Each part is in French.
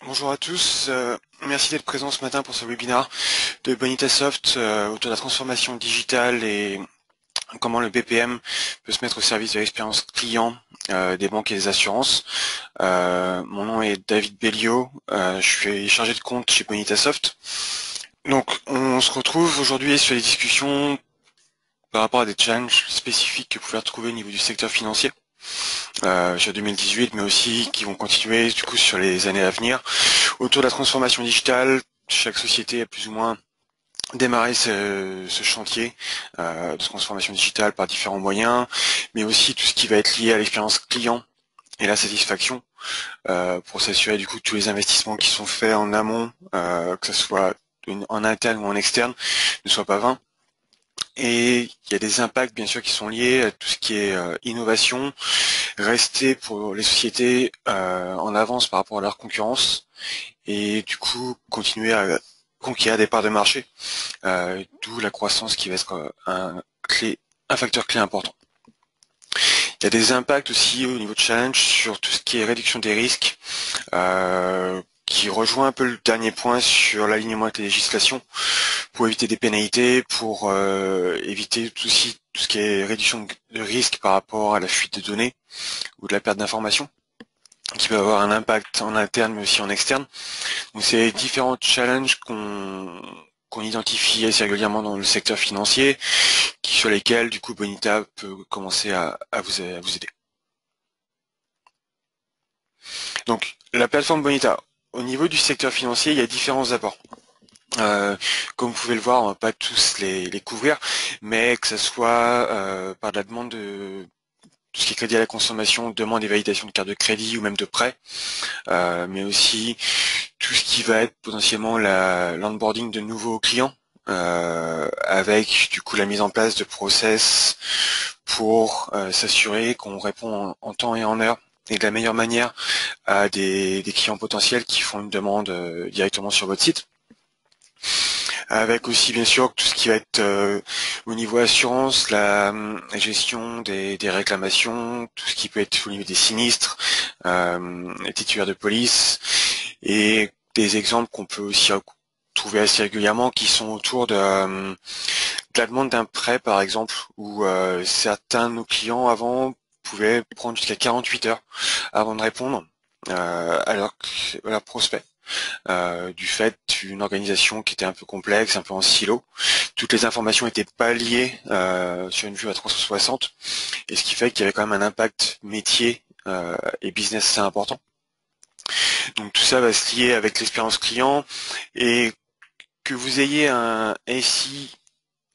Bonjour à tous, merci d'être présents ce matin pour ce webinaire de Bonitasoft autour de la transformation digitale et comment le BPM peut se mettre au service de l'expérience client des banques et des assurances. Mon nom est David Belliot, je suis chargé de compte chez Bonitasoft. Donc on se retrouve aujourd'hui sur les discussions par rapport à des challenges spécifiques que vous pouvez retrouver au niveau du secteur financier. Sur 2018, mais aussi qui vont continuer du coup sur les années à venir. Autour de la transformation digitale, chaque société a plus ou moins démarré ce chantier de transformation digitale par différents moyens, mais aussi tout ce qui va être lié à l'expérience client et la satisfaction pour s'assurer du coup que tous les investissements qui sont faits en amont, que ce soit en interne ou en externe, ne soient pas vains. Et il y a des impacts bien sûr qui sont liés à tout ce qui est innovation, rester pour les sociétés en avance par rapport à leur concurrence et du coup continuer à conquérir des parts de marché, d'où la croissance qui va être un facteur clé important. Il y a des impacts aussi au niveau de challenge sur tout ce qui est réduction des risques, qui rejoint un peu le dernier point sur l'alignement avec les législations, pour éviter des pénalités, pour éviter aussi tout ce qui est réduction de risque par rapport à la fuite de données ou de la perte d'informations, qui peut avoir un impact en interne mais aussi en externe. Donc c'est différents challenges qu'on identifie assez régulièrement dans le secteur financier, sur lesquels du coup Bonita peut commencer à vous aider. Donc la plateforme Bonita, au niveau du secteur financier, il y a différents apports. Comme vous pouvez le voir, on va pas tous les couvrir, mais que ce soit par de la demande de tout ce qui est crédit à la consommation, demande et validation de carte de crédit ou même de prêt, mais aussi tout ce qui va être potentiellement l'onboarding de nouveaux clients, avec du coup la mise en place de process pour s'assurer qu'on répond en temps et en heure et de la meilleure manière à des clients potentiels qui font une demande directement sur votre site. Avec aussi bien sûr tout ce qui va être au niveau assurance, la gestion des réclamations, tout ce qui peut être au niveau des sinistres, les titulaires de police, et des exemples qu'on peut aussi trouver assez régulièrement qui sont autour de la demande d'un prêt par exemple, où certains de nos clients avant pouvaient prendre jusqu'à 48 heures avant de répondre à leur prospect. Du fait d'une organisation qui était un peu complexe, un peu en silo. Toutes les informations n'étaient pas liées sur une vue à 360, et ce qui fait qu'il y avait quand même un impact métier et business assez important. Donc tout ça va se lier avec l'expérience client, et que vous ayez un SI,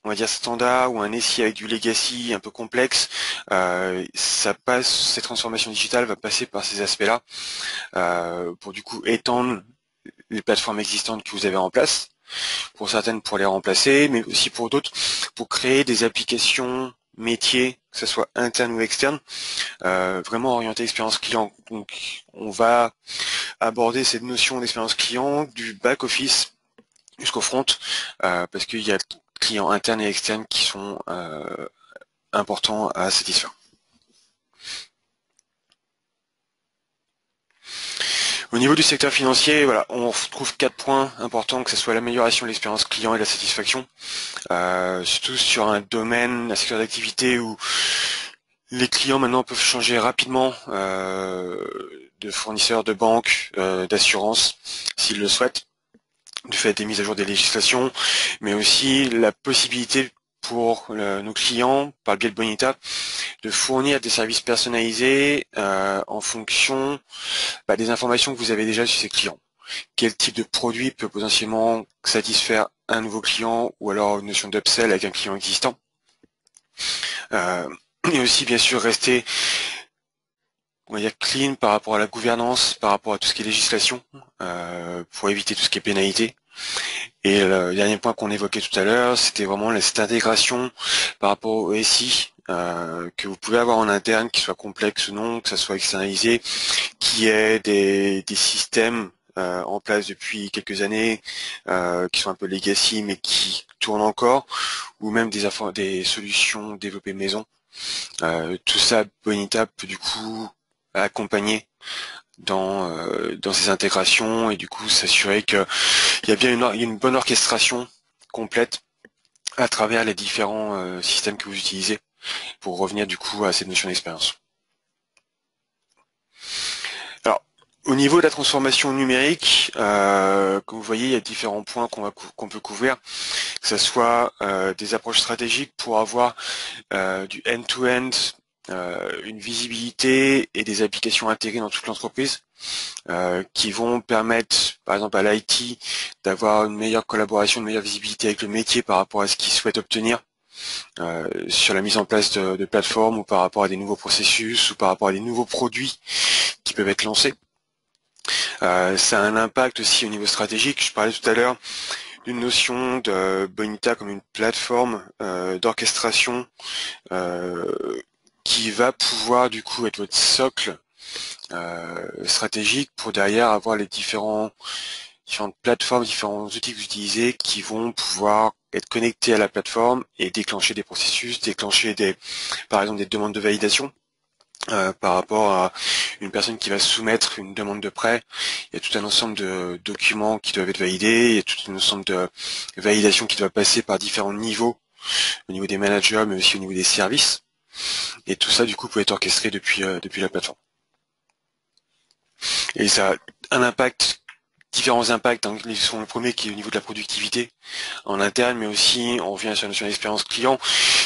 on va dire standard, ou un SI avec du legacy un peu complexe, cette transformation digitale va passer par ces aspects-là, pour du coup étendre les plateformes existantes que vous avez en place, pour certaines pour les remplacer, mais aussi pour d'autres pour créer des applications métiers, que ce soit interne ou externe, vraiment orientées expérience client. Donc on va aborder cette notion d'expérience client du back office jusqu'au front, parce qu'il y a clients internes et externes qui sont importants à satisfaire. Au niveau du secteur financier, voilà, on retrouve 4 points importants, que ce soit l'amélioration de l'expérience client et la satisfaction, surtout sur un domaine, un secteur d'activité où les clients maintenant peuvent changer rapidement de fournisseurs, de banques, d'assurance, s'ils le souhaitent, du fait des mises à jour des législations, mais aussi la possibilité pour nos clients, par le biais de Bonita, de fournir des services personnalisés en fonction des informations que vous avez déjà sur ces clients. Quel type de produit peut potentiellement satisfaire un nouveau client, ou alors une notion d'upsell avec un client existant. Et aussi bien sûr rester, on va dire, clean par rapport à la gouvernance, par rapport à tout ce qui est législation, pour éviter tout ce qui est pénalité. Et le dernier point qu'on évoquait tout à l'heure, c'était vraiment cette intégration par rapport au SI, que vous pouvez avoir en interne, qu'il soit complexe ou non, que ça soit externalisé, qui ait des systèmes en place depuis quelques années, qui sont un peu legacy mais qui tournent encore, ou même des solutions développées maison. Tout ça, Bonita peut du coup accompagner dans ces intégrations et du coup s'assurer qu'il y a bien une bonne orchestration complète à travers les différents systèmes que vous utilisez pour revenir du coup à cette notion d'expérience. Alors, au niveau de la transformation numérique, comme vous voyez, il y a différents points qu'on peut couvrir, que ce soit des approches stratégiques pour avoir du end-to-end, une visibilité et des applications intégrées dans toute l'entreprise qui vont permettre, par exemple à l'IT, d'avoir une meilleure collaboration, une meilleure visibilité avec le métier par rapport à ce qu'il souhaite obtenir sur la mise en place de plateformes ou par rapport à des nouveaux processus ou par rapport à des nouveaux produits qui peuvent être lancés. Ça a un impact aussi au niveau stratégique. Je parlais tout à l'heure d'une notion de Bonita comme une plateforme d'orchestration qui va pouvoir du coup être votre socle stratégique pour derrière avoir les différentes plateformes, différents outils que vous utilisez qui vont pouvoir être connectés à la plateforme et déclencher des processus, déclencher par exemple des demandes de validation. Par rapport à une personne qui va soumettre une demande de prêt, il y a tout un ensemble de documents qui doivent être validés, il y a tout un ensemble de validations qui doivent passer par différents niveaux, au niveau des managers, mais aussi au niveau des services. Et tout ça, du coup, peut être orchestré depuis la plateforme. Et ça a un impact, différents impacts. Hein. Le premier qui est au niveau de la productivité en interne, mais aussi, on revient sur la notion d'expérience client.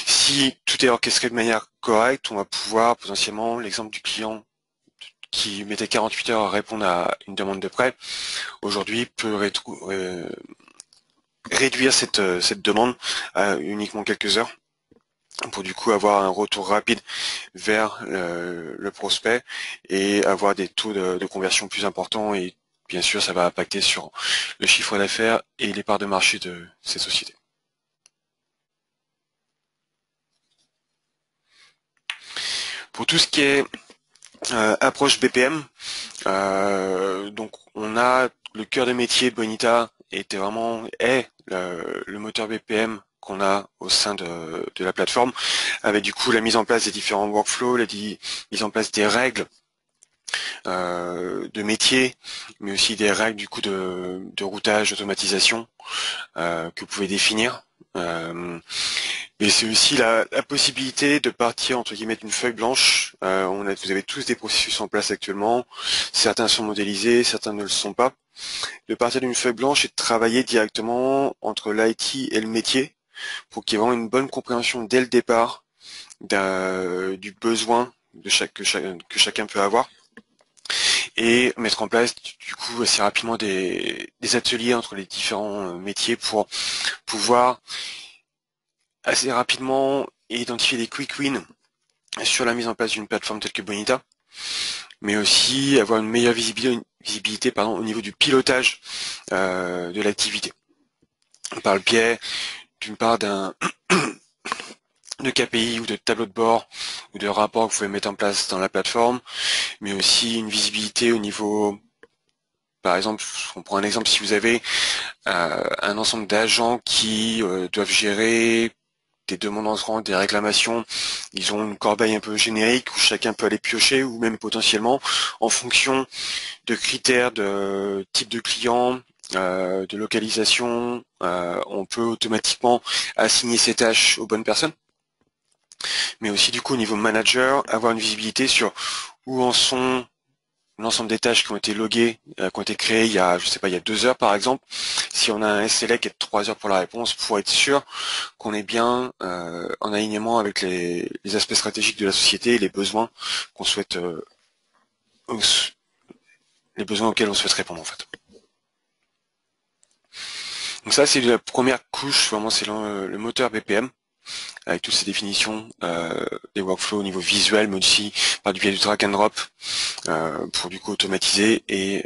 Si tout est orchestré de manière correcte, on va pouvoir potentiellement, l'exemple du client qui mettait 48 heures à répondre à une demande de prêt, aujourd'hui peut réduire cette demande à uniquement quelques heures pour du coup avoir un retour rapide vers le prospect et avoir des taux de conversion plus importants et bien sûr ça va impacter sur le chiffre d'affaires et les parts de marché de ces sociétés. Pour tout ce qui est approche BPM, donc on a le cœur de métier de Bonita est le moteur BPM qu'on a au sein de la plateforme, avec du coup la mise en place des différents workflows, la mise en place des règles de métier, mais aussi des règles du coup de routage, d'automatisation que vous pouvez définir. Et c'est aussi la possibilité de partir entre guillemets d'une feuille blanche. Vous avez tous des processus en place actuellement. Certains sont modélisés, certains ne le sont pas. De partir d'une feuille blanche et de travailler directement entre l'IT et le métier pour qu'il y ait vraiment une bonne compréhension dès le départ du besoin que chacun peut avoir et mettre en place du coup assez rapidement des ateliers entre les différents métiers pour pouvoir assez rapidement identifier des quick wins sur la mise en place d'une plateforme telle que Bonita, mais aussi avoir une meilleure visibilité au niveau du pilotage de l'activité. Par le biais d'une part de KPI ou de tableau de bord ou de rapports que vous pouvez mettre en place dans la plateforme, mais aussi une visibilité au niveau, par exemple, on prend un exemple, si vous avez un ensemble d'agents qui doivent gérer des demandes entrantes, des réclamations, ils ont une corbeille un peu générique où chacun peut aller piocher ou même potentiellement en fonction de critères de type de client, de localisation, on peut automatiquement assigner ces tâches aux bonnes personnes. Mais aussi du coup au niveau manager, avoir une visibilité sur où en sont l'ensemble des tâches qui ont été loguées, qui ont été créées il y a, je sais pas, il y a 2 heures par exemple. Si on a un SLA qui est de 3 heures pour la réponse, pour être sûr qu'on est bien en alignement avec les aspects stratégiques de la société et les besoins qu'on souhaite, les besoins auxquels on souhaite répondre en fait. Donc ça c'est la première couche, vraiment c'est le moteur BPM avec toutes ces définitions des workflows au niveau visuel, mais aussi par du biais du drag and drop pour du coup automatiser et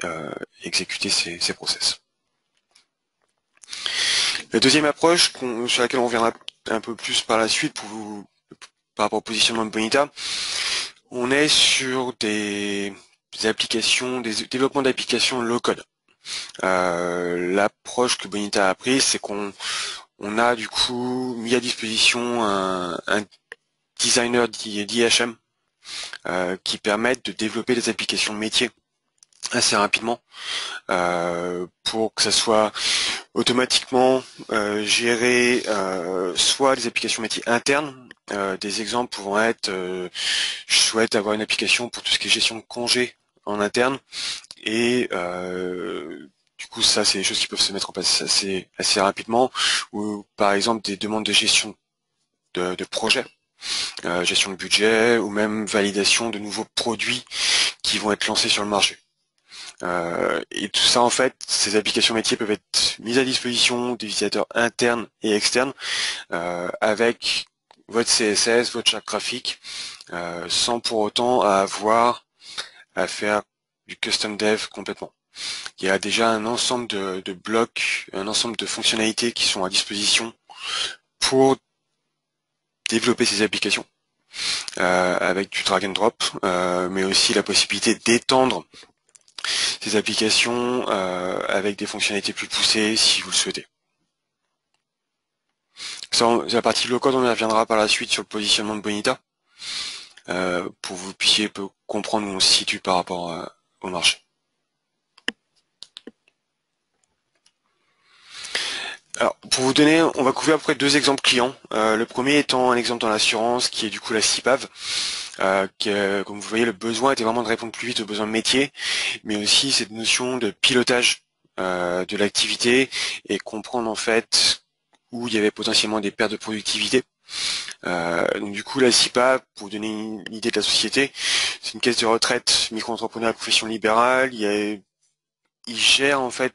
exécuter ces process. La deuxième approche sur laquelle on reviendra un peu plus par la suite par rapport au positionnement de Bonita, on est sur des applications, des développements d'applications low-code. L'approche que Bonita a prise, c'est qu'on a du coup mis à disposition un designer d'IHM qui permettent de développer des applications métiers assez rapidement pour que ça soit automatiquement géré soit les applications métiers internes. Des exemples pouvant être je souhaite avoir une application pour tout ce qui est gestion de congés en interne et du coup ça c'est des choses qui peuvent se mettre en place assez rapidement, ou par exemple des demandes de gestion de projets, gestion de budget ou même validation de nouveaux produits qui vont être lancés sur le marché. Et tout ça, en fait, ces applications métiers peuvent être mises à disposition des utilisateurs internes et externes avec votre CSS, votre charte graphique, sans pour autant avoir à faire du custom dev complètement. Il y a déjà un ensemble de blocs, un ensemble de fonctionnalités qui sont à disposition pour développer ces applications avec du drag and drop, mais aussi la possibilité d'étendre ces applications avec des fonctionnalités plus poussées si vous le souhaitez. Ça, la partie low-code, on y reviendra par la suite sur le positionnement de Bonita pour que vous puissiez comprendre où on se situe par rapport au marché. Alors, pour vous donner, on va couvrir après deux exemples clients. Le premier étant un exemple dans l'assurance, qui est du coup la CIPAV, qui, comme vous voyez, le besoin était vraiment de répondre plus vite aux besoins de métier, mais aussi cette notion de pilotage de l'activité et comprendre en fait où il y avait potentiellement des pertes de productivité. Donc du coup, la CIPAV, pour vous donner une idée de la société, c'est une caisse de retraite micro-entrepreneur à profession libérale. Il gère en fait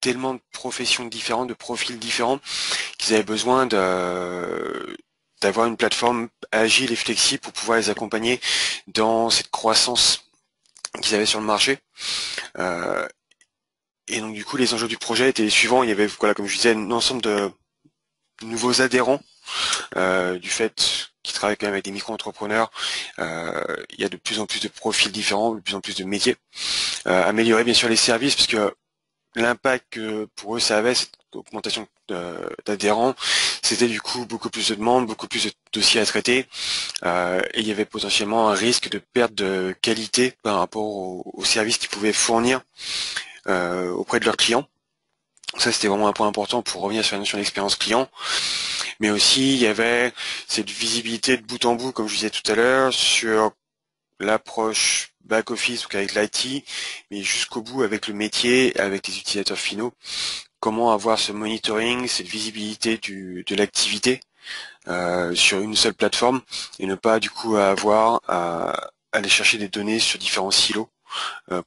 tellement de professions différentes, de profils différents, qu'ils avaient besoin d'avoir une plateforme agile et flexible pour pouvoir les accompagner dans cette croissance qu'ils avaient sur le marché. Et donc du coup, les enjeux du projet étaient les suivants. Il y avait, voilà, comme je disais, un ensemble de nouveaux adhérents du fait qu'ils travaillent quand même avec des micro-entrepreneurs. Il y a de plus en plus de profils différents, de plus en plus de métiers. Améliorer bien sûr les services, parce que l'impact que pour eux ça avait, cette augmentation d'adhérents, c'était du coup beaucoup plus de demandes, beaucoup plus de dossiers à traiter, et il y avait potentiellement un risque de perte de qualité par rapport aux services qu'ils pouvaient fournir auprès de leurs clients. Ça, c'était vraiment un point important pour revenir sur la notion d'expérience client. Mais aussi, il y avait cette visibilité de bout en bout, comme je disais tout à l'heure, sur l'approche back-office, donc avec l'IT, mais jusqu'au bout avec le métier, avec les utilisateurs finaux. Comment avoir ce monitoring, cette visibilité de l'activité sur une seule plateforme et ne pas du coup avoir à aller chercher des données sur différents silos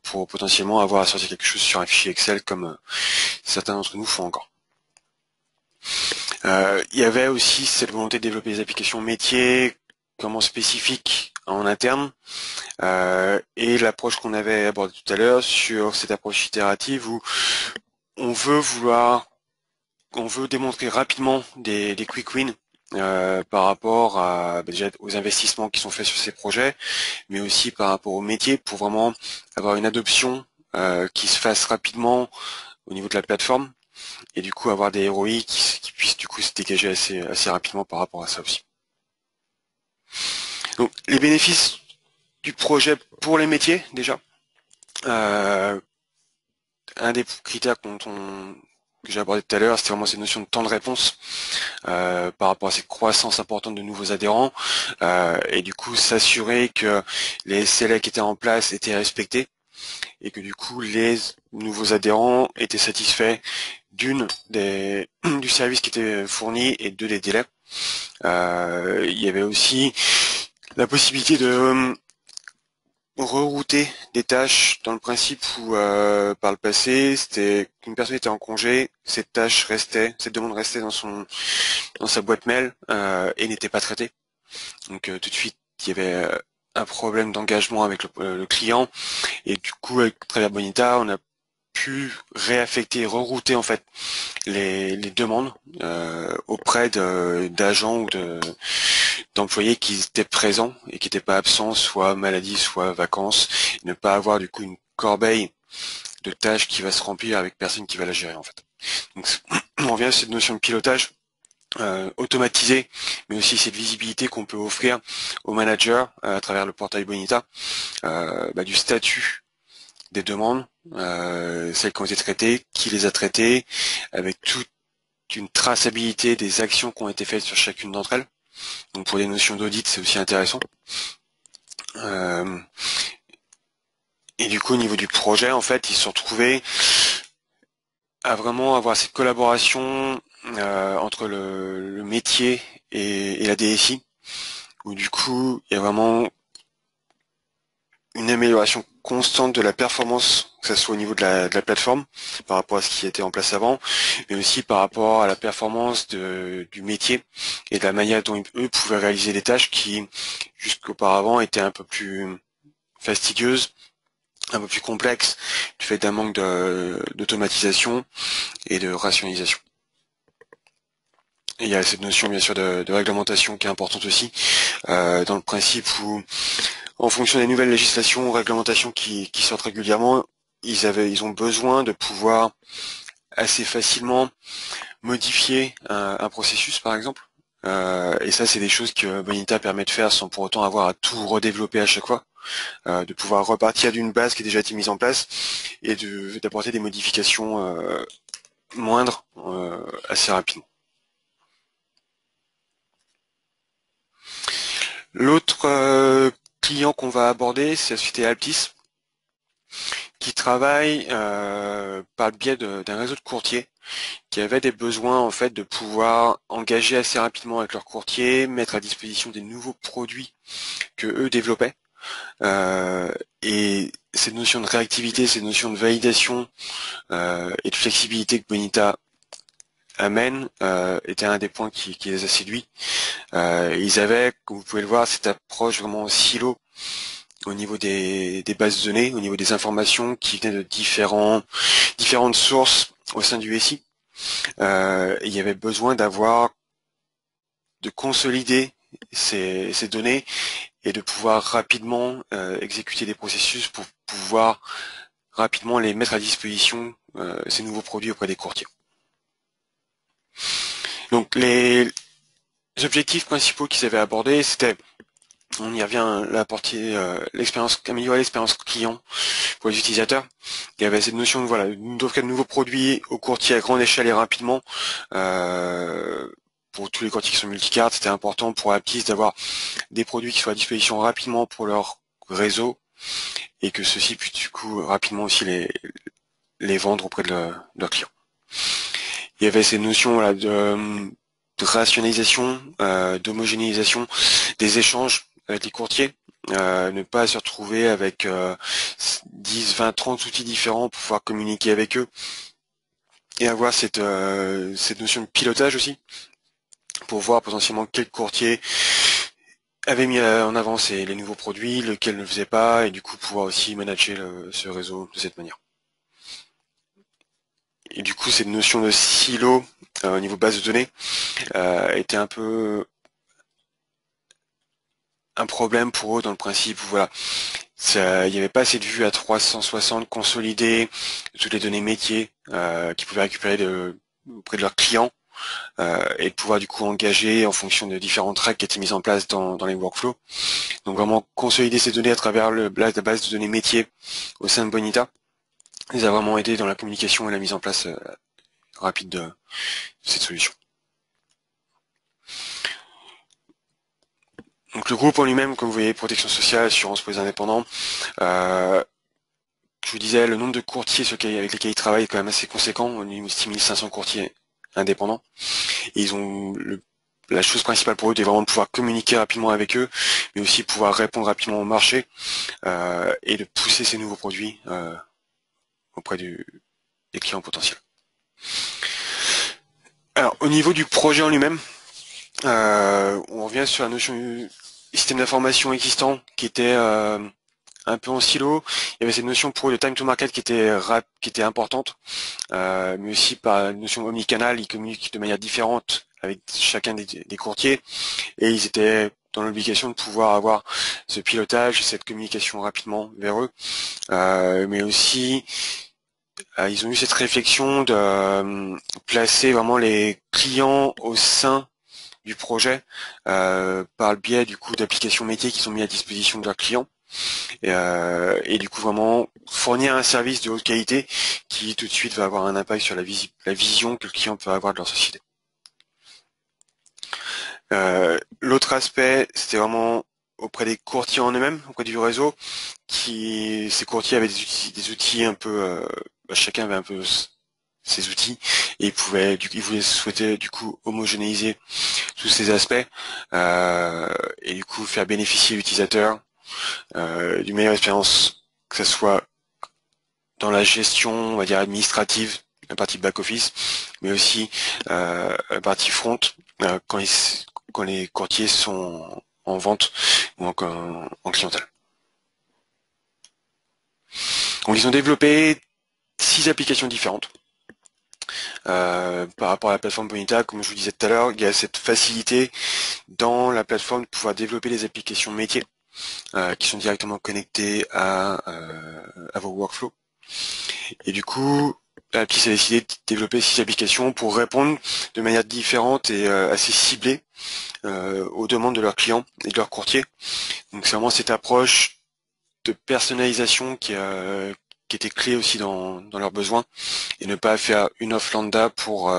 pour potentiellement avoir à sortir quelque chose sur un fichier Excel comme certains d'entre nous font encore. Il y avait aussi cette volonté de développer des applications métiers, comment spécifiques en interne, et l'approche qu'on avait abordée tout à l'heure sur cette approche itérative où on veut démontrer rapidement des quick wins par rapport déjà aux investissements qui sont faits sur ces projets, mais aussi par rapport au métier pour vraiment avoir une adoption qui se fasse rapidement au niveau de la plateforme et du coup avoir des ROI qui puissent du coup se dégager assez rapidement par rapport à ça aussi. Donc les bénéfices du projet pour les métiers déjà. Un des critères que j'ai abordé tout à l'heure, c'était vraiment cette notion de temps de réponse par rapport à cette croissance importante de nouveaux adhérents et du coup s'assurer que les SLA qui étaient en place étaient respectés et que du coup les nouveaux adhérents étaient satisfaits du service qui était fourni et des délais. Il y avait aussi la possibilité de rerouter des tâches dans le principe où par le passé c'était qu'une personne était en congé, cette demande restait dans sa boîte mail et n'était pas traitée. Donc tout de suite il y avait un problème d'engagement avec le client et du coup avec travers Bonita on a pu réaffecter, rerouter en fait les demandes auprès d'agents ou d'employés qui étaient présents et qui n'étaient pas absents, soit maladie, soit vacances, et ne pas avoir du coup une corbeille de tâches qui va se remplir avec personne qui va la gérer en fait. Donc on revient à cette notion de pilotage automatisé, mais aussi cette visibilité qu'on peut offrir aux managers à travers le portail Bonita, du statut des demandes, celles qui ont été traitées, qui les a traitées, avec toute une traçabilité des actions qui ont été faites sur chacune d'entre elles. Donc pour des notions d'audit, c'est aussi intéressant. Et du coup, au niveau du projet, en fait, ils se sont retrouvés à vraiment avoir cette collaboration entre le métier et la DSI, où du coup, il y a vraiment une amélioration constante de la performance, que ce soit au niveau de la plateforme, par rapport à ce qui était en place avant, mais aussi par rapport à la performance du métier et de la manière dont eux pouvaient réaliser des tâches qui, jusqu'auparavant, étaient un peu plus fastidieuses, un peu plus complexes, du fait d'un manque d'automatisation et de rationalisation. Et il y a cette notion bien sûr de réglementation qui est importante aussi, dans le principe où en fonction des nouvelles législations ou réglementations qui sortent régulièrement, ils ont besoin de pouvoir assez facilement modifier un processus par exemple. Et ça c'est des choses que Bonita permet de faire sans pour autant avoir à tout redévelopper à chaque fois. De pouvoir repartir d'une base qui a déjà été mise en place et d'apporter des modifications moindres assez rapidement. L'autre client qu'on va aborder, c'est la société Altis, qui travaille par le biais d'un réseau de courtiers qui avaient des besoins en fait de pouvoir engager assez rapidement avec leurs courtiers, mettre à disposition des nouveaux produits que eux développaient. Et cette notion de réactivité, cette notion de validation et de flexibilité que Bonita amène était un des points qui les a séduits. Ils avaient, comme vous pouvez le voir, cette approche vraiment en silo au niveau des bases de données, au niveau des informations qui venaient de différentes sources au sein du SI. Il y avait besoin de consolider ces données et de pouvoir rapidement exécuter des processus pour pouvoir rapidement les mettre à disposition, ces nouveaux produits auprès des courtiers. Donc les objectifs principaux qu'ils avaient abordés, c'était, on y revient, améliorer l'expérience client pour les utilisateurs. Il y avait cette notion de d'offrir de nouveaux produits aux courtiers à grande échelle et rapidement. Pour tous les courtiers qui sont multicartes, c'était important pour Altis d'avoir des produits qui soient à disposition rapidement pour leur réseau et que ceux-ci puissent du coup rapidement aussi les vendre auprès de leurs clients. Il y avait ces notions de rationalisation, d'homogénéisation des échanges avec les courtiers, ne pas se retrouver avec 10, 20, 30 outils différents pour pouvoir communiquer avec eux et avoir cette notion de pilotage aussi pour voir potentiellement quel courtier avait mis en avant les nouveaux produits, lequel ne le faisait pas, et du coup pouvoir aussi manager ce réseau de cette manière. Et du coup, cette notion de silo au niveau base de données était un peu un problème pour eux dans le principe où voilà, il n'y avait pas assez de vue à 360 consolidée de toutes les données métiers qu'ils pouvaient récupérer auprès de leurs clients et de pouvoir du coup engager en fonction de différentes règles qui étaient mises en place dans les workflows. Donc vraiment consolider ces données à travers la base de données métiers au sein de Bonita les a vraiment aidé dans la communication et la mise en place rapide de cette solution. Donc le groupe en lui-même, comme vous voyez, protection sociale, assurance pour les indépendants. Je vous disais, le nombre de courtiers avec lesquels ils travaillent est quand même assez conséquent. On est 6500 courtiers indépendants. Et la chose principale pour eux est vraiment de pouvoir communiquer rapidement avec eux, mais aussi pouvoir répondre rapidement au marché et de pousser ces nouveaux produits auprès des clients potentiels. Alors, au niveau du projet en lui-même, on revient sur la notion du système d'information existant qui était un peu en silo. Il y avait cette notion pour eux de time to market qui était importante, mais aussi par la notion omnicanal, ils communiquent de manière différente avec chacun des courtiers et ils étaient dans l'obligation de pouvoir avoir ce pilotage, cette communication rapidement vers eux, mais aussi ils ont eu cette réflexion de placer vraiment les clients au sein du projet par le biais du coup d'applications métiers qui sont mis à disposition de leurs clients. et du coup vraiment fournir un service de haute qualité qui tout de suite va avoir un impact sur la vision que le client peut avoir de leur société. L'autre aspect, c'était vraiment auprès des courtiers en eux-mêmes, auprès du réseau, ces courtiers avaient des outils un peu, chacun avait un peu ses outils, et ils souhaitaient du coup homogénéiser tous ces aspects, et du coup faire bénéficier l'utilisateur d'une meilleure expérience, que ce soit dans la gestion, on va dire administrative, la partie back-office, mais aussi la partie front, quand les courtiers sont en vente ou en clientèle. Donc ils ont développé 6 applications différentes. Par rapport à la plateforme Bonita, comme je vous disais tout à l'heure, il y a cette facilité dans la plateforme de pouvoir développer des applications métiers qui sont directement connectées à vos workflows. Et du coup, Aptis a décidé de développer 6 applications pour répondre de manière différente et assez ciblée aux demandes de leurs clients et de leurs courtiers. Donc c'est vraiment cette approche de personnalisation qui était clé aussi dans leurs besoins, et ne pas faire une offre lambda pour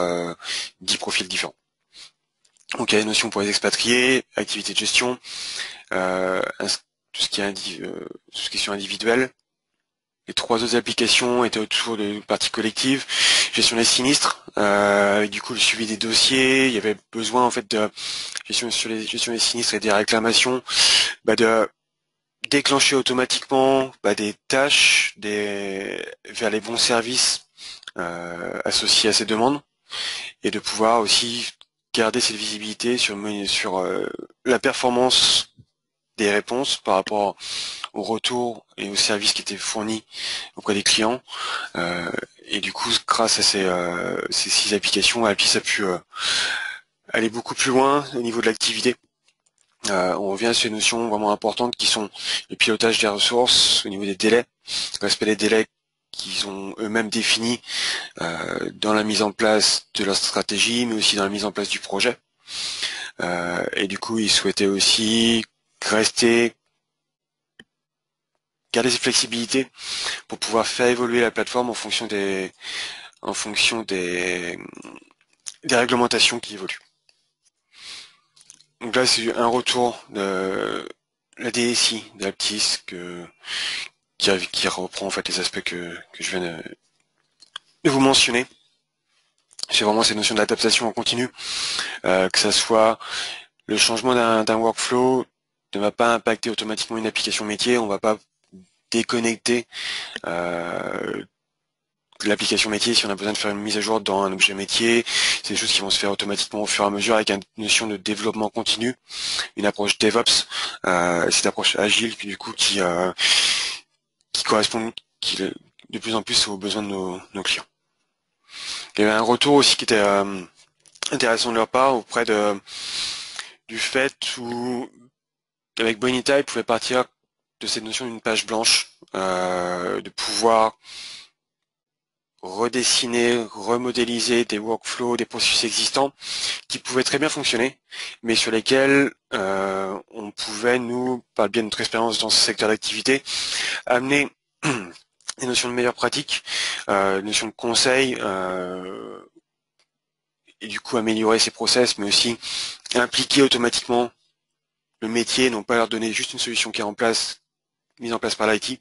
10 profils différents. Donc il y a des notions pour les expatriés, activité de gestion, tout ce qui est sur individuel. Les 3 autres applications étaient autour de parties collectives, gestion des sinistres, avec du coup le suivi des dossiers. Il y avait besoin en fait de gestion des sinistres et des réclamations, de déclencher automatiquement des tâches vers les bons services associés à ces demandes, et de pouvoir aussi garder cette visibilité sur la performance des réponses par rapport au retour et aux services qui étaient fournis auprès des clients. Et du coup, grâce à ces 6 applications, Aptis a pu aller beaucoup plus loin au niveau de l'activité. On revient à ces notions vraiment importantes qui sont le pilotage des ressources, au niveau des délais, le respect des délais qu'ils ont eux-mêmes définis dans la mise en place de leur stratégie, mais aussi dans la mise en place du projet. Et du coup, ils souhaitaient aussi garder cette flexibilité pour pouvoir faire évoluer la plateforme en fonction des réglementations qui évoluent. Donc là, c'est un retour de la DSI d'Aptis qui reprend en fait les aspects que je viens de vous mentionner. C'est vraiment ces notions d'adaptation en continu, que ça soit le changement d'un workflow ne va pas impacter automatiquement une application métier. On va pas déconnecter l'application métier si on a besoin de faire une mise à jour dans un objet métier. C'est des choses qui vont se faire automatiquement au fur et à mesure, avec une notion de développement continu, une approche DevOps, cette approche agile du coup qui correspond de plus en plus aux besoins de nos clients. Il y avait un retour aussi qui était intéressant de leur part auprès du fait où avec Bonita ils pouvaient partir de cette notion d'une page blanche, de pouvoir redessiner, remodéliser des workflows, des processus existants qui pouvaient très bien fonctionner, mais sur lesquels on pouvait, nous, par le biais de notre expérience dans ce secteur d'activité, amener des notions de meilleures pratiques, des notions de conseils, et du coup améliorer ces process, mais aussi impliquer automatiquement le métier, non pas leur donner juste une solution qui est mise en place par l'IT.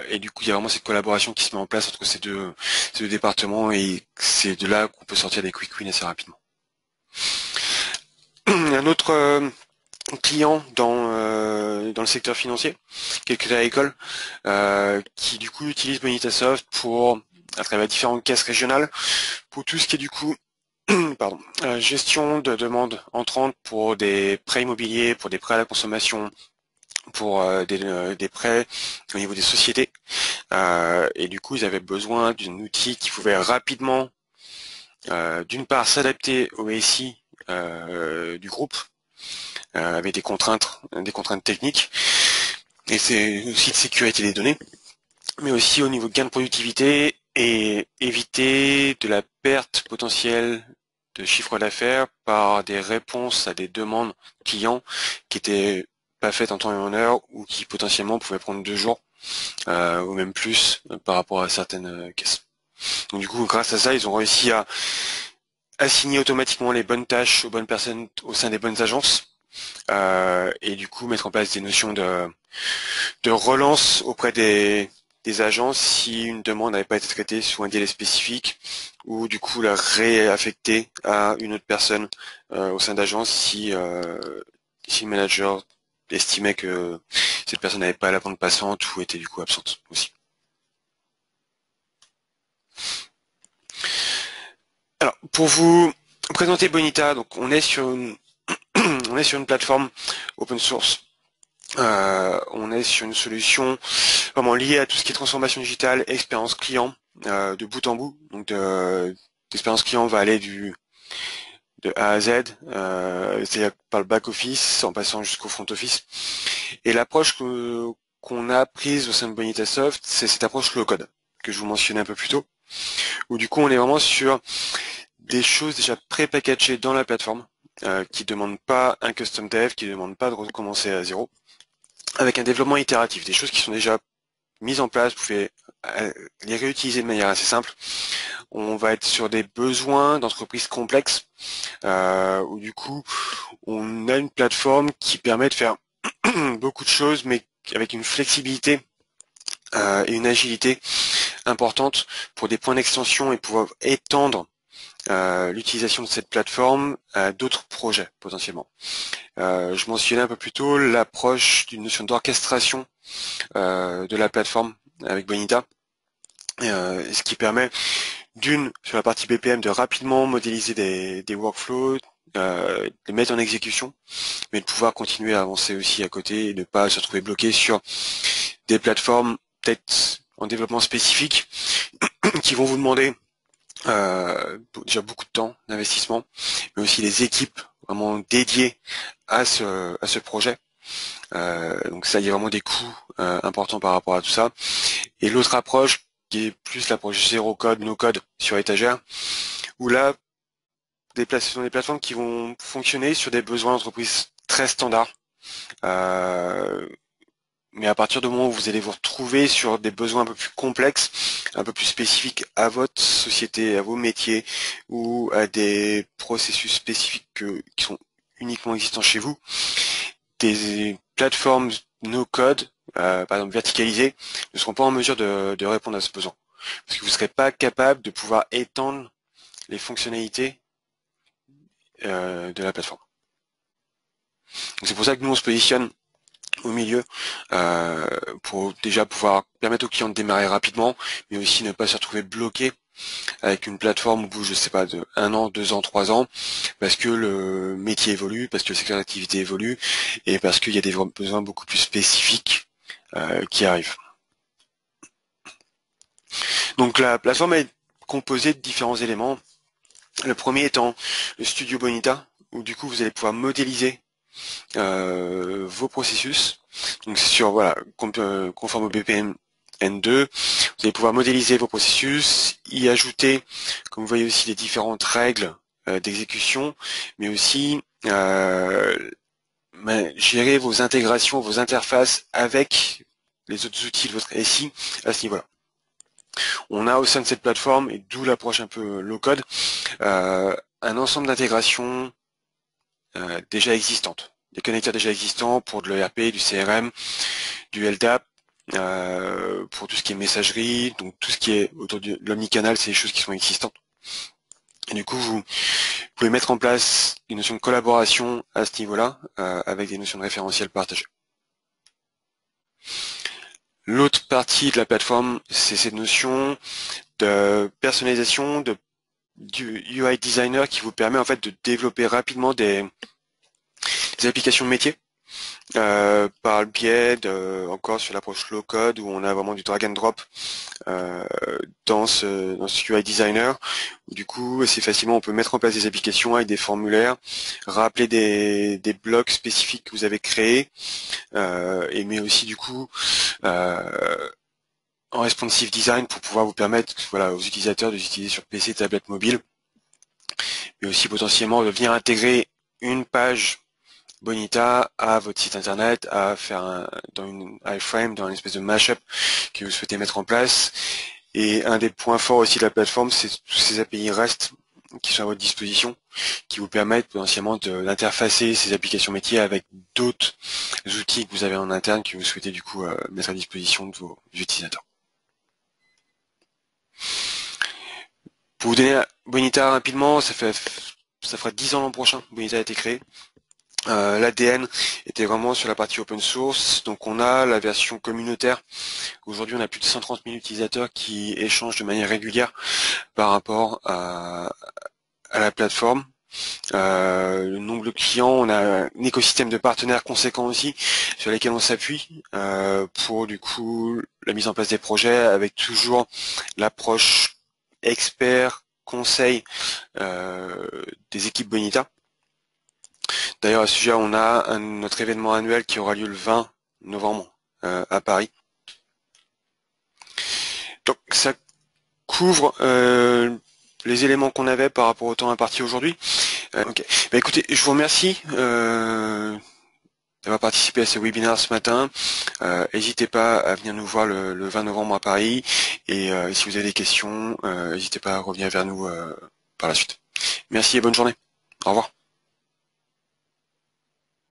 Et du coup, il y a vraiment cette collaboration qui se met en place entre ces deux départements, et c'est de là qu'on peut sortir des quick wins assez rapidement. Un autre client dans le secteur financier, qui est Crédit Agricole, qui du coup utilise Bonitasoft à travers différentes caisses régionales, pour tout ce qui est du coup gestion de demandes entrantes pour des prêts immobiliers, pour des prêts à la consommation, pour des prêts au niveau des sociétés. Et du coup, ils avaient besoin d'un outil qui pouvait rapidement, d'une part, s'adapter au SI du groupe, avec des contraintes techniques, et c'est aussi de sécurité des données, mais aussi au niveau de gain de productivité et éviter de la perte potentielle de chiffre d'affaires par des réponses à des demandes clients qui étaient pas faites en temps et en heure ou qui potentiellement pouvaient prendre 2 jours ou même plus par rapport à certaines caisses. Donc du coup, grâce à ça, ils ont réussi à assigner automatiquement les bonnes tâches aux bonnes personnes au sein des bonnes agences et du coup mettre en place des notions de relance auprès des agences si une demande n'avait pas été traitée sous un délai spécifique ou du coup la réaffecter à une autre personne au sein d'agence si le manager estimait que cette personne n'avait pas la bande passante ou était du coup absente aussi. Alors, pour vous présenter Bonita, donc on est sur une plateforme open source. On est sur une solution vraiment liée à tout ce qui est transformation digitale, expérience client, de bout en bout. Donc l'expérience client va aller de A à Z, c'est-à-dire par le back office en passant jusqu'au front office. Et l'approche qu'on a prise au sein de Bonitasoft, c'est cette approche low code que je vous mentionnais un peu plus tôt, où du coup on est vraiment sur des choses déjà pré-packagées dans la plateforme, qui ne demandent pas un custom dev, qui ne demandent pas de recommencer à zéro, avec un développement itératif, des choses qui sont déjà mises en place, vous pouvez les réutiliser de manière assez simple. On va être sur des besoins d'entreprises complexes, où du coup on a une plateforme qui permet de faire beaucoup de choses, mais avec une flexibilité et une agilité importante pour des points d'extension et pouvoir étendre l'utilisation de cette plateforme à d'autres projets potentiellement. Je mentionnais un peu plus tôt l'approche d'une notion d'orchestration de la plateforme avec Bonita, ce qui permet d'une, sur la partie BPM, de rapidement modéliser des workflows, les mettre en exécution, mais de pouvoir continuer à avancer aussi à côté et ne pas se retrouver bloqué sur des plateformes peut-être en développement spécifique qui vont vous demander déjà beaucoup de temps d'investissement, mais aussi les équipes vraiment dédiées à ce projet. Donc ça, il y a vraiment des coûts importants par rapport à tout ça. Et l'autre approche, qui est plus l'approche zéro code, no code sur étagère, où là, ce sont des plateformes qui vont fonctionner sur des besoins d'entreprise très standards. Mais à partir du moment où vous allez vous retrouver sur des besoins un peu plus complexes, un peu plus spécifiques à votre société, à vos métiers, ou à des processus spécifiques qui sont uniquement existants chez vous, des plateformes no-code, par exemple verticalisées, ne seront pas en mesure de répondre à ce besoin. Parce que vous ne serez pas capable de pouvoir étendre les fonctionnalités de la plateforme. C'est pour ça que nous on se positionne au milieu pour déjà pouvoir permettre aux clients de démarrer rapidement, mais aussi ne pas se retrouver bloqué avec une plateforme au bout, je sais pas, de 1 an, 2 ans, 3 ans, parce que le métier évolue, parce que le secteur d'activité évolue, et parce qu'il y a des besoins beaucoup plus spécifiques qui arrivent. Donc la plateforme est composée de différents éléments. Le premier étant le Studio Bonita, où du coup vous allez pouvoir modéliser vos processus. Donc c'est sûr, voilà, conforme au BPM N2, vous allez pouvoir modéliser vos processus, y ajouter, comme vous voyez aussi, les différentes règles d'exécution, mais aussi gérer vos intégrations, vos interfaces avec les autres outils de votre SI à ce niveau-là. On a au sein de cette plateforme, et d'où l'approche un peu low-code, un ensemble d'intégrations déjà existantes. Des connecteurs déjà existants pour de l'ERP, du CRM, du LDAP, pour tout ce qui est messagerie, donc tout ce qui est autour de l'omnicanal, c'est des choses qui sont existantes. Et du coup, vous pouvez mettre en place une notion de collaboration à ce niveau-là, avec des notions de référentiel partagées. L'autre partie de la plateforme, c'est cette notion de personnalisation, du UI designer qui vous permet en fait de développer rapidement des applications métiers par le biais encore sur l'approche low code où on a vraiment du drag and drop dans ce UI designer où du coup assez facilement on peut mettre en place des applications avec des formulaires, rappeler des blocs spécifiques que vous avez créés et mais aussi du coup en responsive design pour pouvoir vous permettre voilà, aux utilisateurs de l'utiliser sur PC, tablette, mobile, mais aussi potentiellement de venir intégrer une page Bonita à votre site internet, à faire dans une iframe, dans une espèce de mashup que vous souhaitez mettre en place. Et un des points forts aussi de la plateforme, c'est tous ces API REST qui sont à votre disposition, qui vous permettent potentiellement d'interfacer ces applications métiers avec d'autres outils que vous avez en interne que vous souhaitez du coup mettre à disposition de vos utilisateurs. Pour vous donner Bonita rapidement, ça fera 10 ans l'an prochain. Bonita a été créé. L'ADN était vraiment sur la partie open source, donc on a la version communautaire. Aujourd'hui, on a plus de 130 000 utilisateurs qui échangent de manière régulière par rapport à la plateforme. Le nombre de clients, on a un écosystème de partenaires conséquents aussi sur lesquels on s'appuie pour du coup la mise en place des projets avec toujours l'approche expert, conseil des équipes Bonita. D'ailleurs à ce sujet, on a notre événement annuel qui aura lieu le 20 novembre à Paris. Donc ça couvre les éléments qu'on avait par rapport au temps imparti aujourd'hui. Ok. Bah, écoutez, je vous remercie d'avoir participé à ce webinaire ce matin. N'hésitez pas à venir nous voir le 20 novembre à Paris. Et si vous avez des questions, n'hésitez pas à revenir vers nous par la suite. Merci et bonne journée. Au revoir.